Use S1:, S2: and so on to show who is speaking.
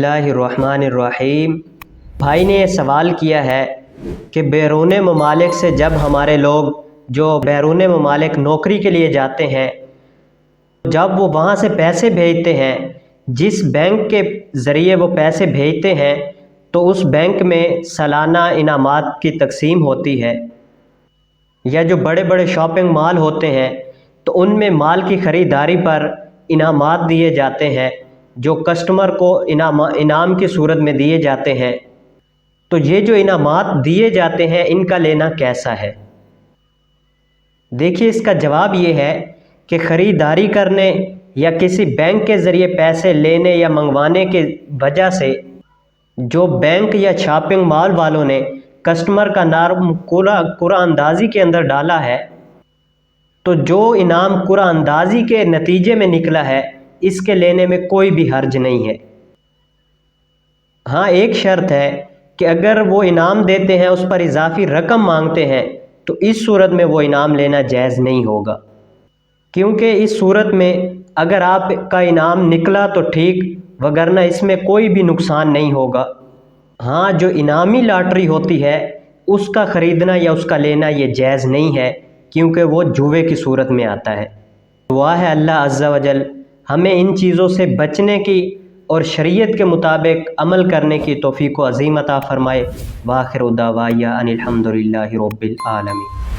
S1: اللہ الرحمن الرحیم۔ بھائی نے یہ سوال کیا ہے کہ بیرون ممالک سے جب ہمارے لوگ جو بیرون ممالک نوکری کے لیے جاتے ہیں، جب وہ وہاں سے پیسے بھیجتے ہیں، جس بینک کے ذریعے وہ پیسے بھیجتے ہیں تو اس بینک میں سالانہ انعامات کی تقسیم ہوتی ہے، یا جو بڑے بڑے شاپنگ مال ہوتے ہیں تو ان میں مال کی خریداری پر انعامات دیے جاتے ہیں جو کسٹمر کو انعام کی صورت میں دیے جاتے ہیں۔ تو یہ جو انعامات دیے جاتے ہیں ان کا لینا کیسا ہے؟ دیکھیے، اس کا جواب یہ ہے کہ خریداری کرنے یا کسی بینک کے ذریعے پیسے لینے یا منگوانے کی وجہ سے جو بینک یا شاپنگ مال والوں نے کسٹمر کا نام قرعہ اندازی کے اندر ڈالا ہے، تو جو انعام قرعہ اندازی کے نتیجے میں نکلا ہے اس کے لینے میں کوئی بھی حرج نہیں ہے۔ ہاں، ایک شرط ہے کہ اگر وہ انعام دیتے ہیں اس پر اضافی رقم مانگتے ہیں تو اس صورت میں وہ انعام لینا جائز نہیں ہوگا، کیونکہ اس صورت میں اگر آپ کا انعام نکلا تو ٹھیک، وگرنہ اس میں کوئی بھی نقصان نہیں ہوگا۔ ہاں، جو انعامی لاٹری ہوتی ہے اس کا خریدنا یا اس کا لینا یہ جائز نہیں ہے، کیونکہ وہ جوے کی صورت میں آتا ہے۔ دعا ہے اللہ عز و جل ہمیں ان چیزوں سے بچنے کی اور شریعت کے مطابق عمل کرنے کی توفیق و عظیم عطا فرمائے۔ وآخر دعوایا ان الحمد للہ رب العالمین۔